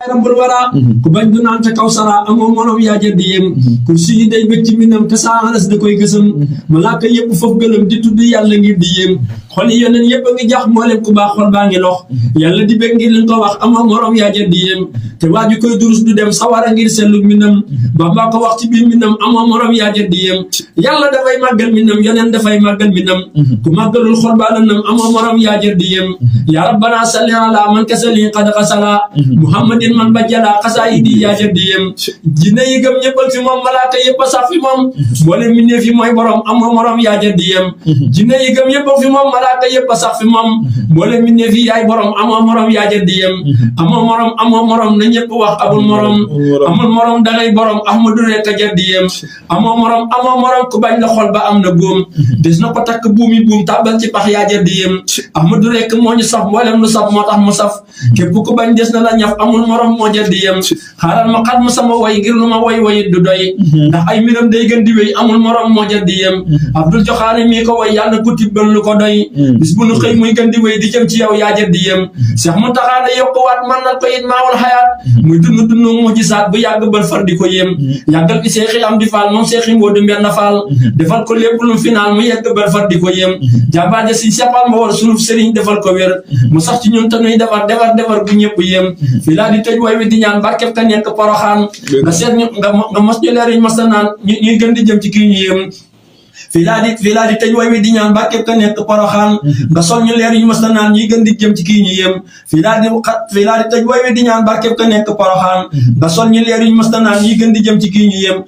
rabbul wara ku bañ du naan ca kaw sara amoo morom yaa jëddi yem kursi yi day bëgg ci minam te saa alas da koy gësam malaaka yëpp foofu gëlëm di tudd yàlla ngir di yem xol yi yoneen yëpp a ngi jax mboolem ku baax xol baa ngi lox yàlla di bëgg ngir liñ ko wax amoo morom yaa jëddi yem te waaju koy durus du dem sawara ngir sellu minam Bamba ko wax ci biir minam amoo morom yaa jëddi yem yàlla dafay màggal minam yoneen dafay màggal minam ku màggalul xol baa lanam amoo morom yaa jëddi yem yaa rabbana salli ala man kasali qad qasala muhammadin man bajjala xasaayidi yaa jëddi yem jinne yi gëm ñëppal fi moom malaaka yëpp a sax fi moom mboolem mbindeef fi mooy borom amoo morom yaa jëddi yem jinne yi gëm ñëpp fi moom malaaka yëpp a sax fi moom mboolem mbindeef fi yaay borom amoo morom yaa jëddi yem amoo morom na ñëpp wax amul morom dangay borom ahmadu rek a jëddi yem amoo morom ku bañ la xol ba am na góom des na ko takk buumi buum tàbbal ci pax yaa jëddi yem ahmadu rek moo ñu saf mboolem lu saf moo tax mu saf képp ku bañ des na la ñaf amul morom moo jëddi yem xaaral ma xat ma sama way ngir lu ma way du doy ndax ay mbiram day gën di wéy amul morom moo jëddi yem abdul joxaane mii ko way yàlla ku tibbal lu ko doy bis bu nu xëy muy gën di wéy di jëm ci yow yaa jëddi yem Seex Muntaxa ne yokkuwaat man nal ko it maawul xayaat muy dund mu gisaat bu yàgg bal far di ko yem yàggal ki seexi am di faal moom seexi mboo du mbenn faal defal ko lépp lu final mu yegg bal far di ko yem jàmbaaje si seppal ma war sunuf sëriñ defal ko wér mu sax ci ñun te nuy defar bu ñëpp yem fi laa di tëj way wi di ñaan barkeb ka nekk Poroxaan nga seet ñu nga mos ñu leer ñu mas a naan ñuy gën di jëm ci kii ñu yem fii laa di tëj way wi di ñaan barkeb ka nekk Poroxaan nga sol ñu leer ñu mas a naan ñuy gën di jëm ci kii ñu yem fii laa di tëj way wi di ñaan barkeb ka nekk Poroxaan nga sol ñu leer ñu mas a naan ñuy gën di jëm ci kii ñu yem